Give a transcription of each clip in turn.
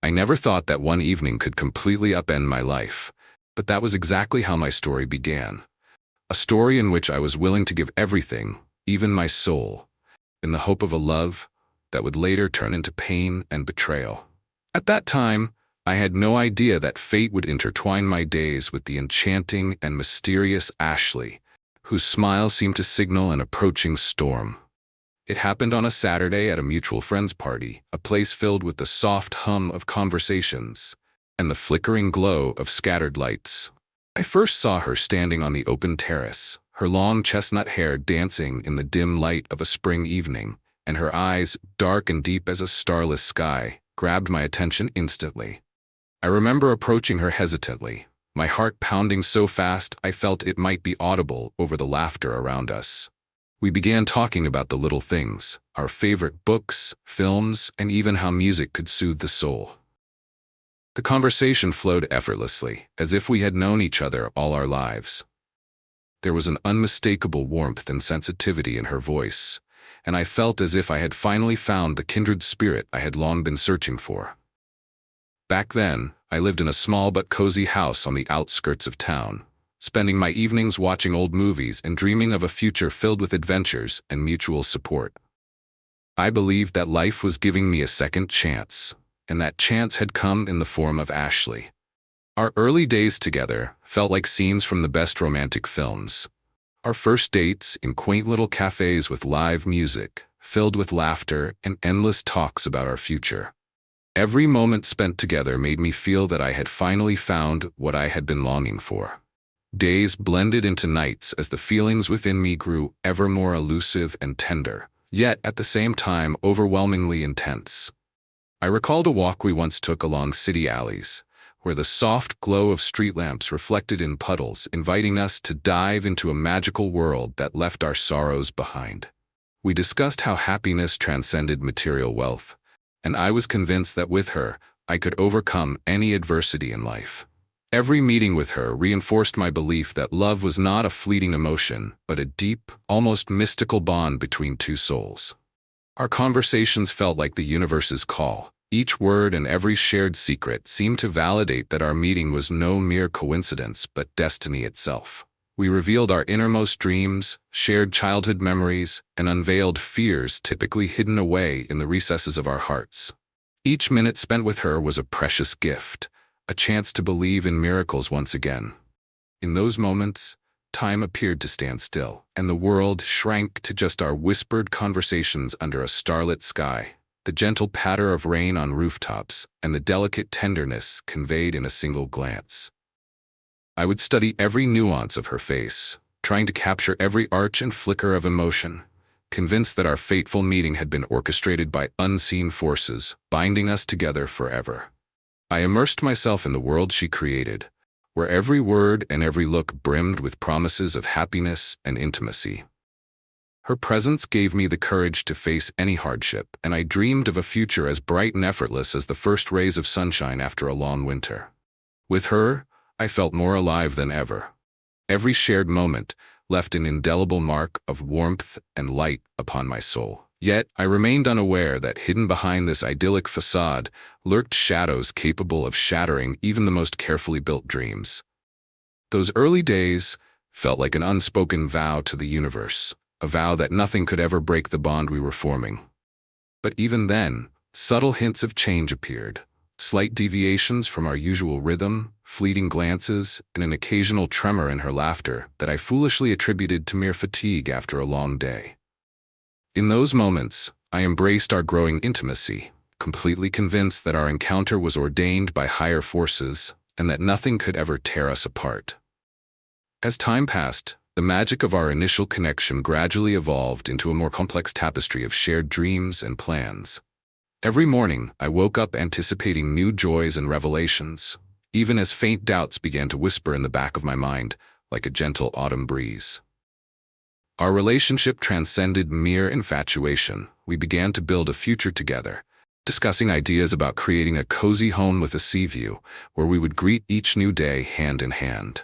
I never thought that one evening could completely upend my life, but that was exactly how my story began. A story in which I was willing to give everything, even my soul, in the hope of a love that would later turn into pain and betrayal. At that time, I had no idea that fate would intertwine my days with the enchanting and mysterious Ashley, whose smile seemed to signal an approaching storm. It happened on a Saturday at a mutual friend's party, a place filled with the soft hum of conversations and the flickering glow of scattered lights. I first saw her standing on the open terrace, her long chestnut hair dancing in the dim light of a spring evening, and her eyes, dark and deep as a starless sky, grabbed my attention instantly. I remember approaching her hesitantly, my heart pounding so fast I felt it might be audible over the laughter around us. We began talking about the little things, our favorite books, films, and even how music could soothe the soul. The conversation flowed effortlessly, as if we had known each other all our lives. There was an unmistakable warmth and sensitivity in her voice, and I felt as if I had finally found the kindred spirit I had long been searching for. Back then, I lived in a small but cozy house on the outskirts of town, spending my evenings watching old movies and dreaming of a future filled with adventures and mutual support. I believed that life was giving me a second chance, and that chance had come in the form of Ashley. Our early days together felt like scenes from the best romantic films. Our first dates in quaint little cafes with live music, filled with laughter and endless talks about our future. Every moment spent together made me feel that I had finally found what I had been longing for. Days blended into nights as the feelings within me grew ever more elusive and tender, yet at the same time overwhelmingly intense. I recalled a walk we once took along city alleys, where the soft glow of street lamps reflected in puddles, inviting us to dive into a magical world that left our sorrows behind. We discussed how happiness transcended material wealth, and I was convinced that with her, I could overcome any adversity in life. Every meeting with her reinforced my belief that love was not a fleeting emotion, but a deep, almost mystical bond between two souls. Our conversations felt like the universe's call. Each word and every shared secret seemed to validate that our meeting was no mere coincidence, but destiny itself. We revealed our innermost dreams, shared childhood memories, and unveiled fears typically hidden away in the recesses of our hearts. Each minute spent with her was a precious gift, a chance to believe in miracles once again. In those moments, time appeared to stand still, and the world shrank to just our whispered conversations under a starlit sky, the gentle patter of rain on rooftops, and the delicate tenderness conveyed in a single glance. I would study every nuance of her face, trying to capture every arch and flicker of emotion, convinced that our fateful meeting had been orchestrated by unseen forces, binding us together forever. I immersed myself in the world she created, where every word and every look brimmed with promises of happiness and intimacy. Her presence gave me the courage to face any hardship, and I dreamed of a future as bright and effortless as the first rays of sunshine after a long winter. With her, I felt more alive than ever. Every shared moment left an indelible mark of warmth and light upon my soul. Yet I remained unaware that hidden behind this idyllic facade lurked shadows capable of shattering even the most carefully built dreams. Those early days felt like an unspoken vow to the universe, a vow that nothing could ever break the bond we were forming. But even then, subtle hints of change appeared. Slight deviations from our usual rhythm, fleeting glances, and an occasional tremor in her laughter that I foolishly attributed to mere fatigue after a long day. In those moments, I embraced our growing intimacy, completely convinced that our encounter was ordained by higher forces and that nothing could ever tear us apart. As time passed, the magic of our initial connection gradually evolved into a more complex tapestry of shared dreams and plans. Every morning, I woke up anticipating new joys and revelations, even as faint doubts began to whisper in the back of my mind like a gentle autumn breeze. Our relationship transcended mere infatuation. We began to build a future together, discussing ideas about creating a cozy home with a sea view, where we would greet each new day hand in hand.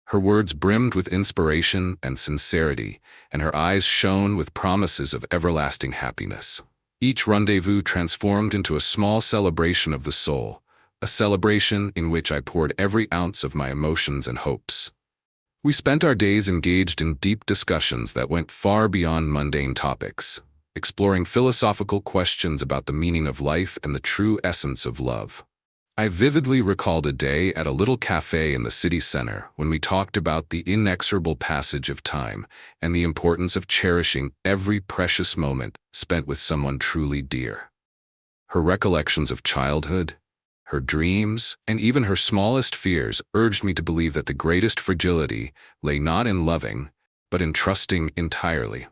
Her words brimmed with inspiration and sincerity, and her eyes shone with promises of everlasting happiness. Each rendezvous transformed into a small celebration of the soul, a celebration in which I poured every ounce of my emotions and hopes. We spent our days engaged in deep discussions that went far beyond mundane topics, exploring philosophical questions about the meaning of life and the true essence of love. I vividly recalled a day at a little cafe in the city center when we talked about the inexorable passage of time and the importance of cherishing every precious moment spent with someone truly dear. Her recollections of childhood, her dreams, and even her smallest fears urged me to believe that the greatest fragility lay not in loving, but in trusting entirely.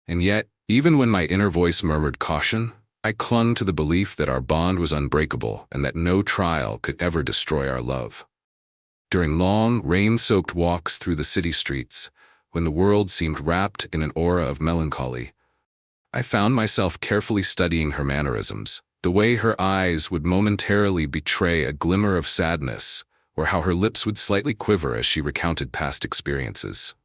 And yet, even when my inner voice murmured caution, I clung to the belief that our bond was unbreakable and that no trial could ever destroy our love. During long, rain-soaked walks through the city streets, when the world seemed wrapped in an aura of melancholy, I found myself carefully studying her mannerisms, the way her eyes would momentarily betray a glimmer of sadness, or how her lips would slightly quiver as she recounted past experiences.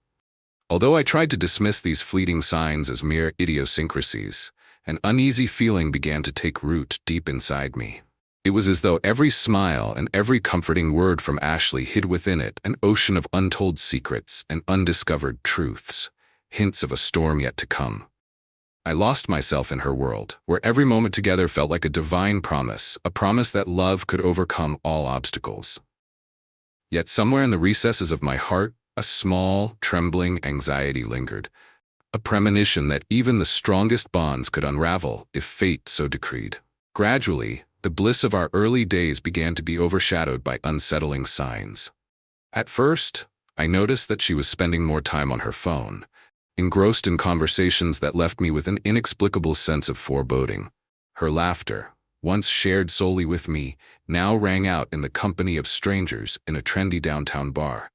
Although I tried to dismiss these fleeting signs as mere idiosyncrasies, an uneasy feeling began to take root deep inside me. It was as though every smile and every comforting word from Ashley hid within it an ocean of untold secrets and undiscovered truths, hints of a storm yet to come. I lost myself in her world, where every moment together felt like a divine promise, a promise that love could overcome all obstacles. Yet somewhere in the recesses of my heart, a small, trembling anxiety lingered, a premonition that even the strongest bonds could unravel if fate so decreed. Gradually, the bliss of our early days began to be overshadowed by unsettling signs. At first, I noticed that she was spending more time on her phone, engrossed in conversations that left me with an inexplicable sense of foreboding. Her laughter, once shared solely with me, now rang out in the company of strangers in a trendy downtown bar.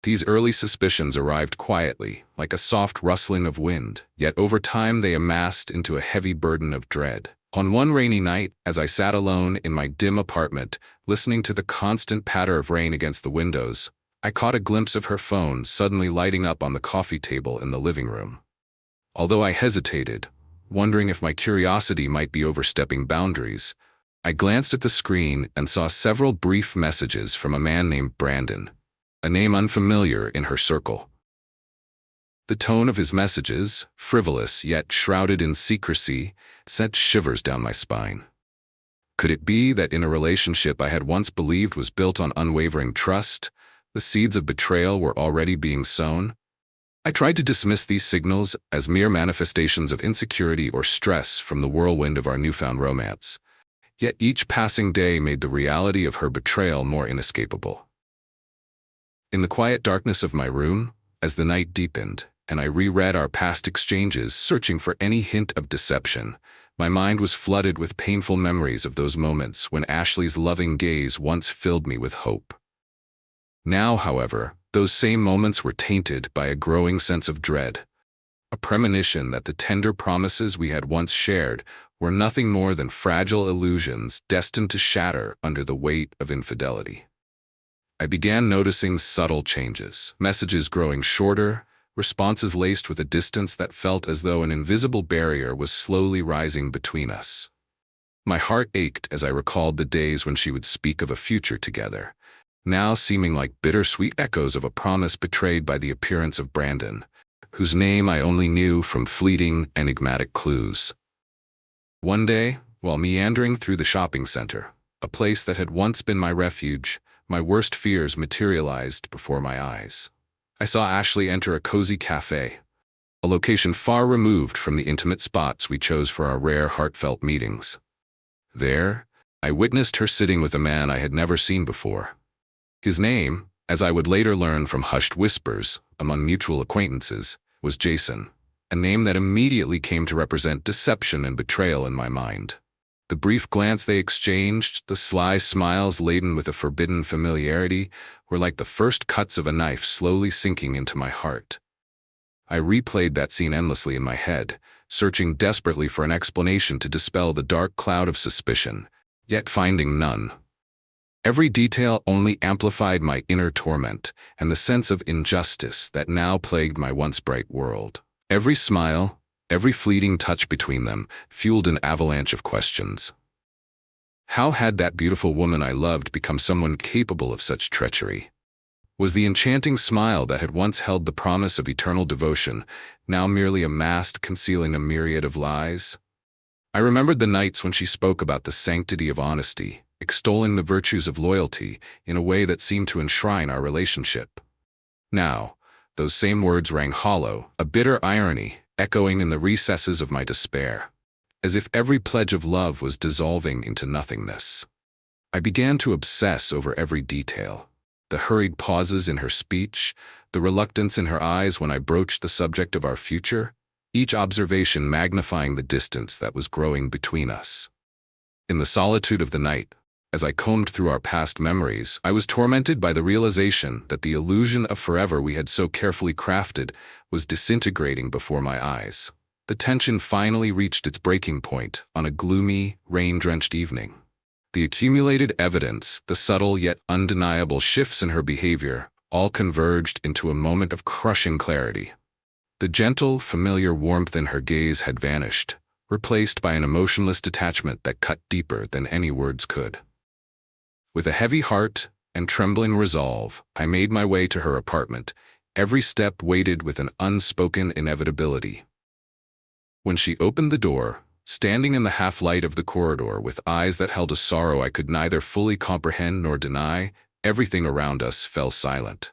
These early suspicions arrived quietly, like a soft rustling of wind, yet over time they amassed into a heavy burden of dread. On one rainy night, as I sat alone in my dim apartment, listening to the constant patter of rain against the windows, I caught a glimpse of her phone suddenly lighting up on the coffee table in the living room. Although I hesitated, wondering if my curiosity might be overstepping boundaries, I glanced at the screen and saw several brief messages from a man named Brandon, a name unfamiliar in her circle. The tone of his messages, frivolous yet shrouded in secrecy, sent shivers down my spine. Could it be that in a relationship I had once believed was built on unwavering trust, the seeds of betrayal were already being sown? I tried to dismiss these signals as mere manifestations of insecurity or stress from the whirlwind of our newfound romance. Yet each passing day made the reality of her betrayal more inescapable. In the quiet darkness of my room, as the night deepened, and I reread our past exchanges searching for any hint of deception, my mind was flooded with painful memories of those moments when Ashley's loving gaze once filled me with hope. Now, however, those same moments were tainted by a growing sense of dread, a premonition that the tender promises we had once shared were nothing more than fragile illusions destined to shatter under the weight of infidelity. I began noticing subtle changes, messages growing shorter, responses laced with a distance that felt as though an invisible barrier was slowly rising between us. My heart ached as I recalled the days when she would speak of a future together, now seeming like bittersweet echoes of a promise betrayed by the appearance of Brandon, whose name I only knew from fleeting, enigmatic clues. One day, while meandering through the shopping center, a place that had once been my refuge, my worst fears materialized before my eyes. I saw Ashley enter a cozy cafe, a location far removed from the intimate spots we chose for our rare heartfelt meetings. There, I witnessed her sitting with a man I had never seen before. His name, as I would later learn from hushed whispers among mutual acquaintances, was Jason, a name that immediately came to represent deception and betrayal in my mind. The brief glance they exchanged, the sly smiles laden with a forbidden familiarity, were like the first cuts of a knife slowly sinking into my heart. I replayed that scene endlessly in my head, searching desperately for an explanation to dispel the dark cloud of suspicion, yet finding none. Every detail only amplified my inner torment and the sense of injustice that now plagued my once bright world. Every smile, Every fleeting touch between them fueled an avalanche of questions. How had that beautiful woman I loved become someone capable of such treachery? Was the enchanting smile that had once held the promise of eternal devotion now merely a mask concealing a myriad of lies? I remembered the nights when she spoke about the sanctity of honesty, extolling the virtues of loyalty in a way that seemed to enshrine our relationship. Now, those same words rang hollow, a bitter irony echoing in the recesses of my despair, as if every pledge of love was dissolving into nothingness. I began to obsess over every detail. The hurried pauses in her speech, the reluctance in her eyes when I broached the subject of our future, each observation magnifying the distance that was growing between us. In the solitude of the night, as I combed through our past memories, I was tormented by the realization that the illusion of forever we had so carefully crafted was disintegrating before my eyes. The tension finally reached its breaking point on a gloomy, rain-drenched evening. The accumulated evidence, the subtle yet undeniable shifts in her behavior, all converged into a moment of crushing clarity. The gentle, familiar warmth in her gaze had vanished, replaced by an emotionless detachment that cut deeper than any words could. With a heavy heart and trembling resolve, I made my way to her apartment, every step weighted with an unspoken inevitability. When she opened the door, standing in the half-light of the corridor with eyes that held a sorrow I could neither fully comprehend nor deny, everything around us fell silent.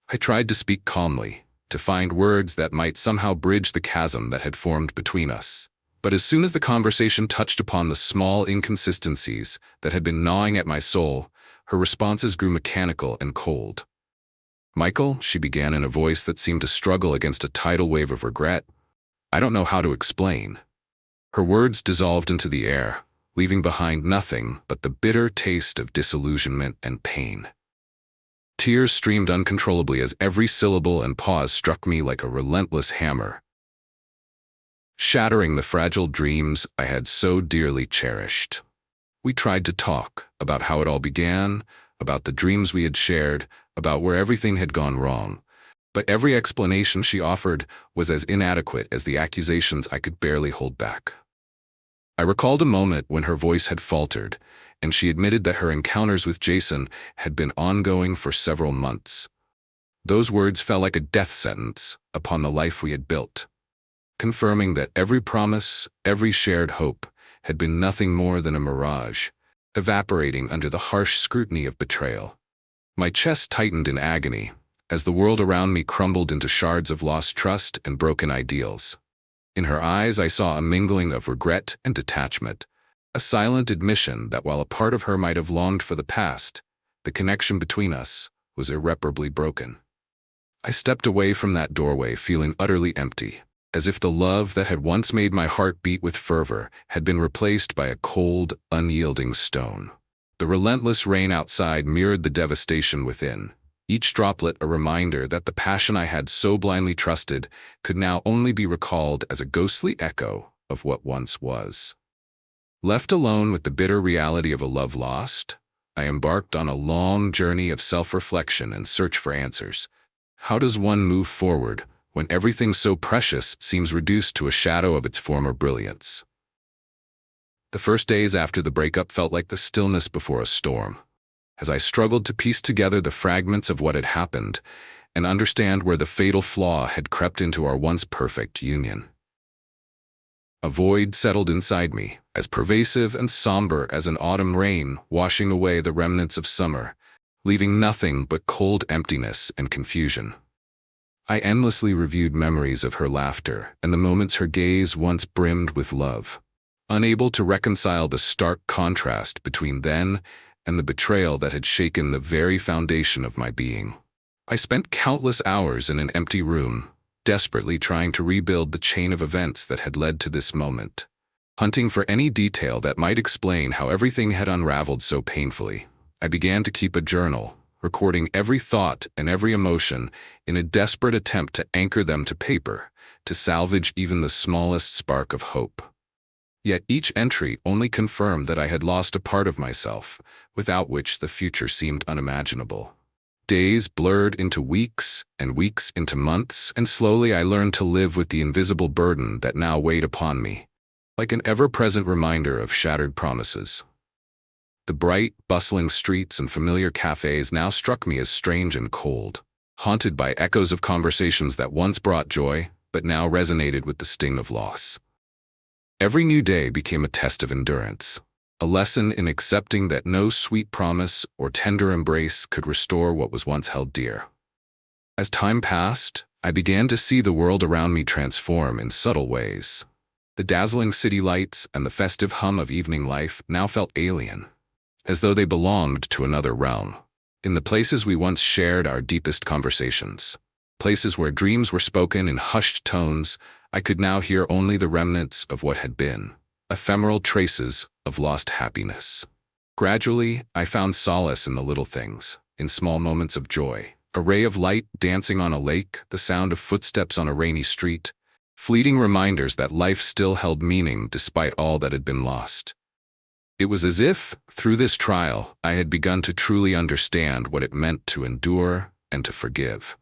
I tried to speak calmly, to find words that might somehow bridge the chasm that had formed between us. But as soon as the conversation touched upon the small inconsistencies that had been gnawing at my soul, her responses grew mechanical and cold. "Michael," she began in a voice that seemed to struggle against a tidal wave of regret, "I don't know how to explain." Her words dissolved into the air, leaving behind nothing but the bitter taste of disillusionment and pain. Tears streamed uncontrollably as every syllable and pause struck me like a relentless hammer, shattering the fragile dreams I had so dearly cherished. We tried to talk about how it all began, about the dreams we had shared, about where everything had gone wrong, but every explanation she offered was as inadequate as the accusations I could barely hold back. I recalled a moment when her voice had faltered, and she admitted that her encounters with Jason had been ongoing for several months. Those words fell like a death sentence upon the life we had built, confirming that every promise, every shared hope, had been nothing more than a mirage, evaporating under the harsh scrutiny of betrayal. My chest tightened in agony, as the world around me crumbled into shards of lost trust and broken ideals. In her eyes I saw a mingling of regret and detachment, a silent admission that while a part of her might have longed for the past, the connection between us was irreparably broken. I stepped away from that doorway feeling utterly empty, as if the love that had once made my heart beat with fervor had been replaced by a cold, unyielding stone. The relentless rain outside mirrored the devastation within, each droplet a reminder that the passion I had so blindly trusted could now only be recalled as a ghostly echo of what once was. Left alone with the bitter reality of a love lost, I embarked on a long journey of self-reflection and search for answers. How does one move forward when everything so precious seems reduced to a shadow of its former brilliance? The first days after the breakup felt like the stillness before a storm, as I struggled to piece together the fragments of what had happened and understand where the fatal flaw had crept into our once perfect union. A void settled inside me, as pervasive and somber as an autumn rain washing away the remnants of summer, leaving nothing but cold emptiness and confusion. I endlessly reviewed memories of her laughter and the moments her gaze once brimmed with love, unable to reconcile the stark contrast between then and the betrayal that had shaken the very foundation of my being. I spent countless hours in an empty room, desperately trying to rebuild the chain of events that had led to this moment, hunting for any detail that might explain how everything had unraveled so painfully. I began to keep a journal, recording every thought and every emotion in a desperate attempt to anchor them to paper, to salvage even the smallest spark of hope. Yet each entry only confirmed that I had lost a part of myself, without which the future seemed unimaginable. Days blurred into weeks, and weeks into months, and slowly I learned to live with the invisible burden that now weighed upon me, like an ever-present reminder of shattered promises. The bright, bustling streets and familiar cafes now struck me as strange and cold, haunted by echoes of conversations that once brought joy, but now resonated with the sting of loss. Every new day became a test of endurance, a lesson in accepting that no sweet promise or tender embrace could restore what was once held dear. As time passed, I began to see the world around me transform in subtle ways. The dazzling city lights and the festive hum of evening life now felt alien, as though they belonged to another realm. In the places we once shared our deepest conversations, places where dreams were spoken in hushed tones, I could now hear only the remnants of what had been, ephemeral traces of lost happiness. Gradually, I found solace in the little things, in small moments of joy. A ray of light dancing on a lake, the sound of footsteps on a rainy street, fleeting reminders that life still held meaning despite all that had been lost. It was as if, through this trial, I had begun to truly understand what it meant to endure and to forgive.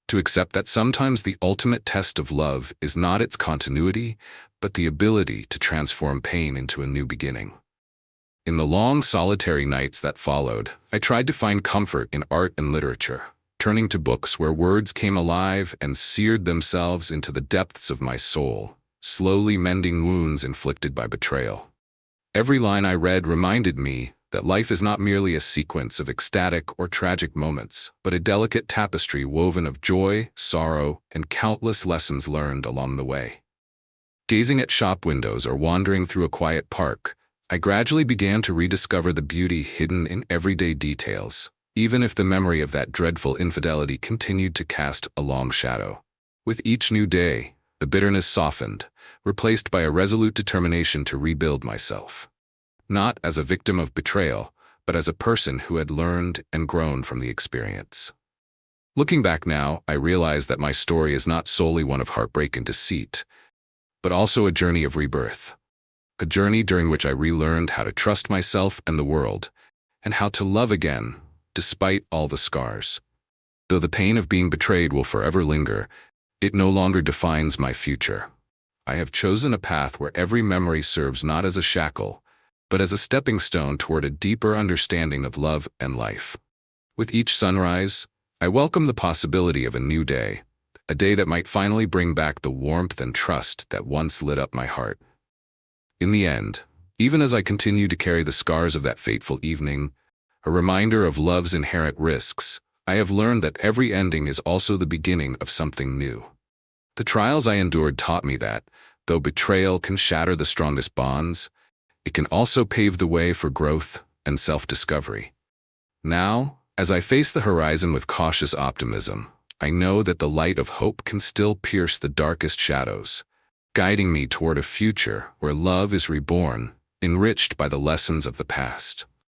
To accept that sometimes the ultimate test of love is not its continuity, but the ability to transform pain into a new beginning. In the long, solitary nights that followed, I tried to find comfort in art and literature, turning to books where words came alive and seared themselves into the depths of my soul, slowly mending wounds inflicted by betrayal. Every line I read reminded me that life is not merely a sequence of ecstatic or tragic moments, but a delicate tapestry woven of joy, sorrow, and countless lessons learned along the way. Gazing at shop windows or wandering through a quiet park, I gradually began to rediscover the beauty hidden in everyday details, even if the memory of that dreadful infidelity continued to cast a long shadow. With each new day, the bitterness softened, replaced by a resolute determination to rebuild myself. Not as a victim of betrayal, but as a person who had learned and grown from the experience. Looking back now, I realize that my story is not solely one of heartbreak and deceit, but also a journey of rebirth. A journey during which I relearned how to trust myself and the world, and how to love again, despite all the scars. Though the pain of being betrayed will forever linger, it no longer defines my future. I have chosen a path where every memory serves not as a shackle, but as a stepping stone toward a deeper understanding of love and life. With each sunrise, I welcome the possibility of a new day, a day that might finally bring back the warmth and trust that once lit up my heart. In the end, even as I continue to carry the scars of that fateful evening, a reminder of love's inherent risks, I have learned that every ending is also the beginning of something new. The trials I endured taught me that, though betrayal can shatter the strongest bonds, it can also pave the way for growth and self-discovery. Now, as I face the horizon with cautious optimism, I know that the light of hope can still pierce the darkest shadows, guiding me toward a future where love is reborn, enriched by the lessons of the past.